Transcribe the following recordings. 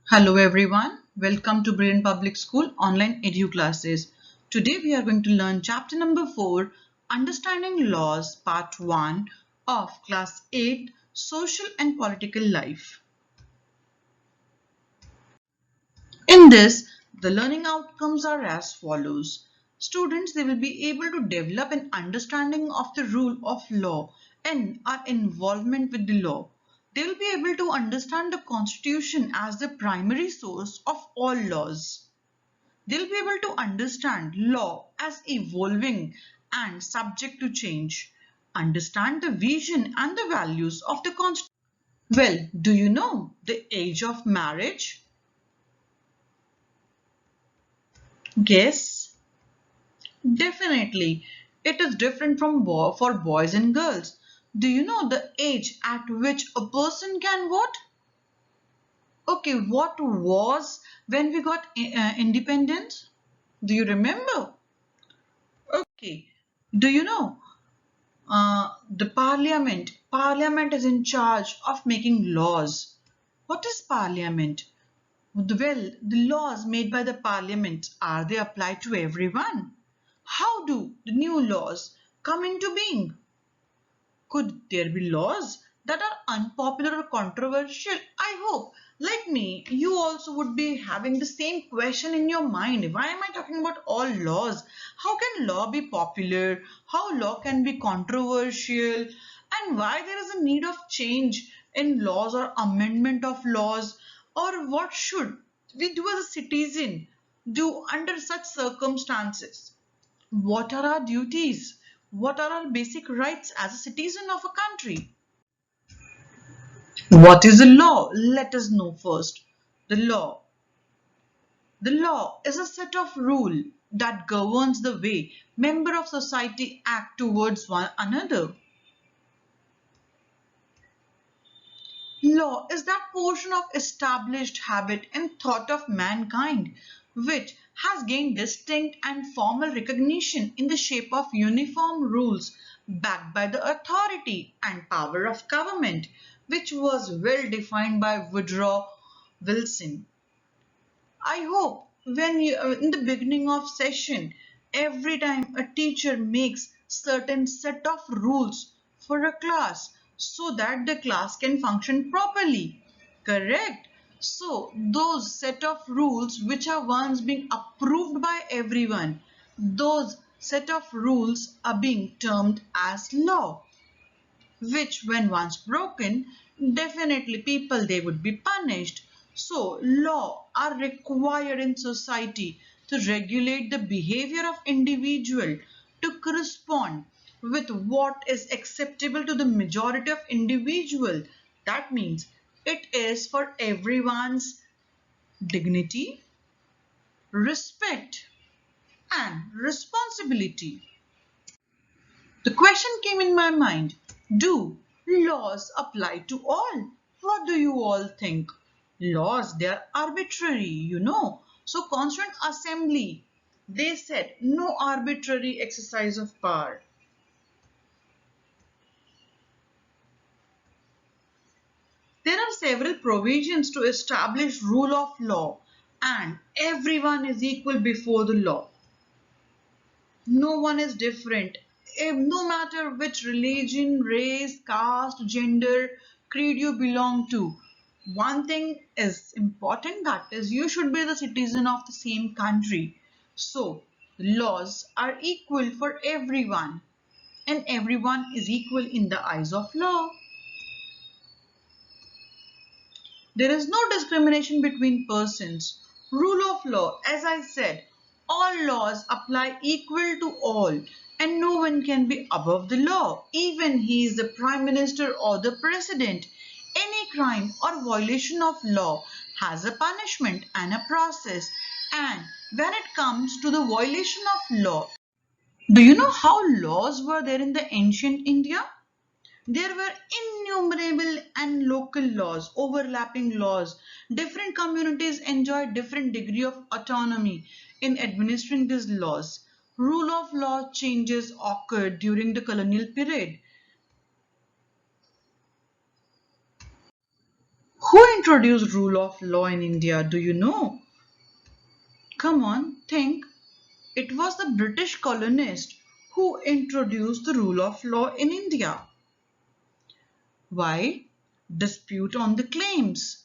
Hello everyone, welcome to Brilliant Public School online edu classes. Today we are going to learn chapter number 4, Understanding Laws, part 1 of class 8, Social and Political Life. In this, the learning outcomes are as follows. Students, they will be able to develop an understanding of the rule of law and our involvement with the law. They will be able to understand the Constitution as the primary source of all laws. They'll be able to understand law as evolving and subject to change, understand the vision and the values of the Constitution. Well, do you know the age of marriage? Guess. Definitely. It is different from for boys and girls. Do you know the age at which a person can vote? Okay, what was when we got independence? Do you remember? Okay. Do you know the parliament is in charge of making laws. What is parliament? Well, the laws made by the parliament, are they applied to everyone? How do the new laws come into being? Could there be laws that are unpopular or controversial? I hope, like me, you also would be having the same question in your mind. Why am I talking about all laws? How can law be popular? How law can be controversial? And why there is a need of change in laws or amendment of laws? Or what should we do as a citizen do under such circumstances? What are our duties? What are our basic rights as a citizen of a country? What is the law? Let us know first. The law. The law is a set of rules that governs the way members of society act towards one another. Law is that portion of established habit and thought of mankind which has gained distinct and formal recognition in the shape of uniform rules backed by the authority and power of government, which was well defined by Woodrow Wilson. I hope when you in the beginning of session, every time a teacher makes certain set of rules for a class so that the class can function properly. Correct? So those set of rules which are once being approved by everyone, those set of rules are being termed as law, which when once broken, definitely people they would be punished. So law are required in society to regulate the behavior of individual to correspond with what is acceptable to the majority of individual. That means it is for everyone's dignity, respect and responsibility. The question came in my mind, do laws apply to all? What do you all think? Laws, they are arbitrary. So Constituent Assembly, they said no arbitrary exercise of power. There are several provisions to establish rule of law and everyone is equal before the law. No one is different. No matter which religion, race, caste, gender, creed you belong to, one thing is important, that is you should be the citizen of the same country. So laws are equal for everyone and everyone is equal in the eyes of law. There is no discrimination between persons. Rule of law, as I said, all laws apply equal to all and no one can be above the law, even he is the Prime Minister or the President. Any crime or violation of law has a punishment and a process. And when it comes to the violation of law, do you know how laws were there in the ancient India? There were innumerable and local laws, overlapping laws. Different communities enjoyed different degree of autonomy in administering these laws. Rule of law changes occurred during the colonial period. Who introduced rule of law in India? Do you know? Come on, think. It was the British colonist who introduced the rule of law in India. Why? Dispute on the claims.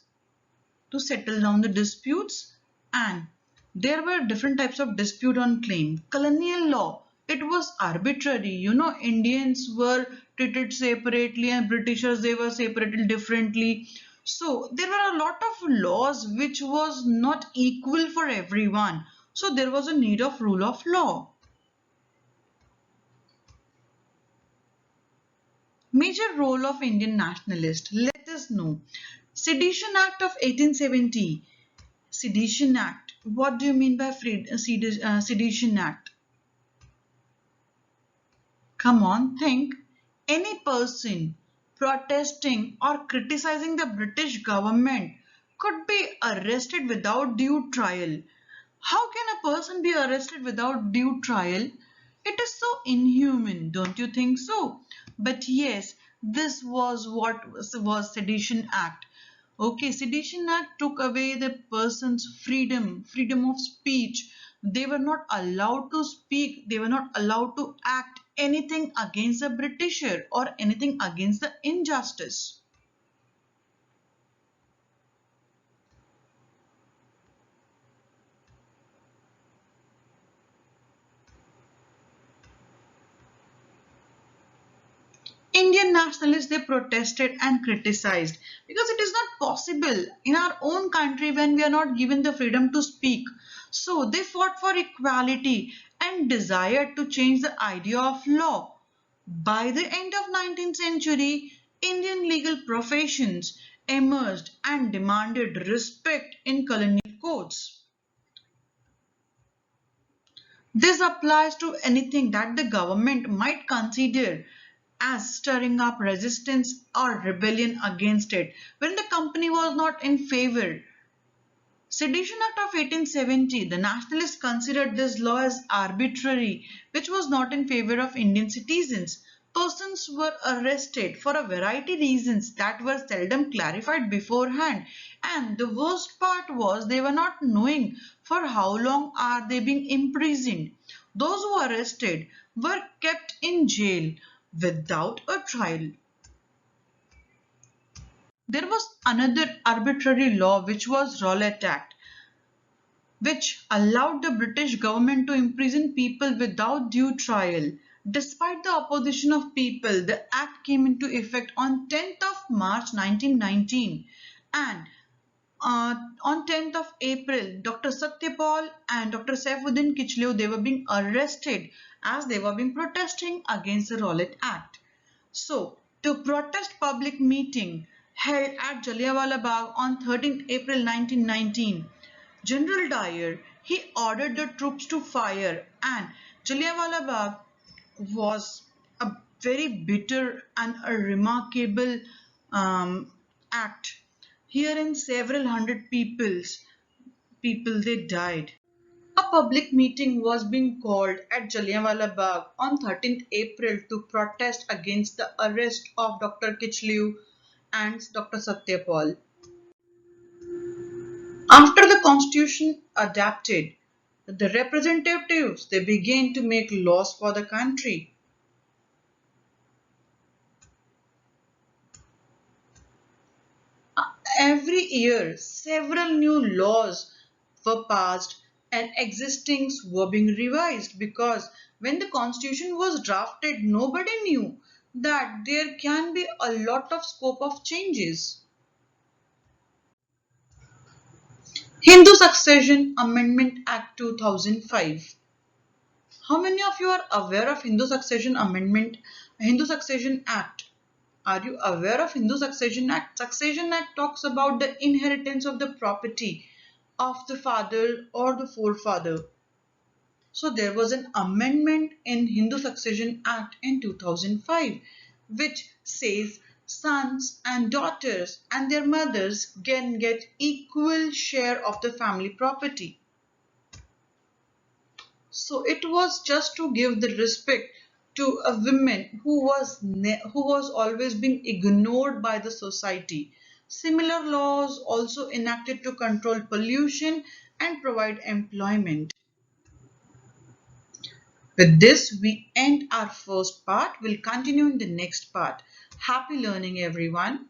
To settle down the disputes, and there were different types of dispute on claim. Colonial law, it was arbitrary. Indians were treated separately and Britishers, they were separated differently. So there were a lot of laws which was not equal for everyone. So there was a need of rule of law. Major role of Indian nationalist. Let us know. Sedition Act of 1870. Sedition Act. What do you mean by Sedition Act? Come on, think. Any person protesting or criticizing the British government could be arrested without due trial. How can a person be arrested without due trial? It is so inhuman, don't you think so? But yes, this was what was Sedition Act. Okay, Sedition Act took away the person's freedom of speech. They were not allowed to speak, they were not allowed to act anything against the Britisher or anything against the injustice. Indian nationalists, they protested and criticized because it is not possible in our own country when we are not given the freedom to speak. So they fought for equality and desired to change the idea of law. By the end of 19th century, Indian legal professions emerged and demanded respect in colonial courts. This applies to anything that the government might consider as stirring up resistance or rebellion against it when the company was not in favor. Sedition Act of 1870, the nationalists considered this law as arbitrary, which was not in favor of Indian citizens. Persons were arrested for a variety of reasons that were seldom clarified beforehand. And the worst part was they were not knowing for how long are they being imprisoned. Those who were arrested were kept in jail without a trial. There was another arbitrary law which was Rowlatt Act, which allowed the British government to imprison people without due trial. Despite the opposition of people, the act came into effect on 10th of March 1919, and on 10th of April, Dr. Satyapal and Dr. Saifuddin Kichlew, they were being arrested as they were being protesting against the Rowlatt Act. So, to protest public meeting held at Jallianwala Bagh on 13th April 1919, General Dyer, he ordered the troops to fire, and Jallianwala Bagh was a very bitter and a remarkable act. Herein several hundred people they died. A public meeting was being called at Jallianwala Bagh on 13th April to protest against the arrest of Dr. Kichlew and Dr. Satyapal. After the constitution adapted, the representatives they began to make laws for the country. Every year, several new laws were passed and existing were being revised because when the constitution was drafted, nobody knew that there can be a lot of scope of changes. Hindu Succession Amendment Act 2005. How many of you are aware of Hindu Succession Act? Are you aware of Hindu Succession Act? Succession Act talks about the inheritance of the property of the father or the forefather. So there was an amendment in Hindu Succession Act in 2005 which says sons and daughters and their mothers can get equal share of the family property. So it was just to give the respect to a woman who was always being ignored by the society. Similar laws also enacted to control pollution and provide employment. With this, we end our first part. We'll continue in the next part. Happy learning, everyone.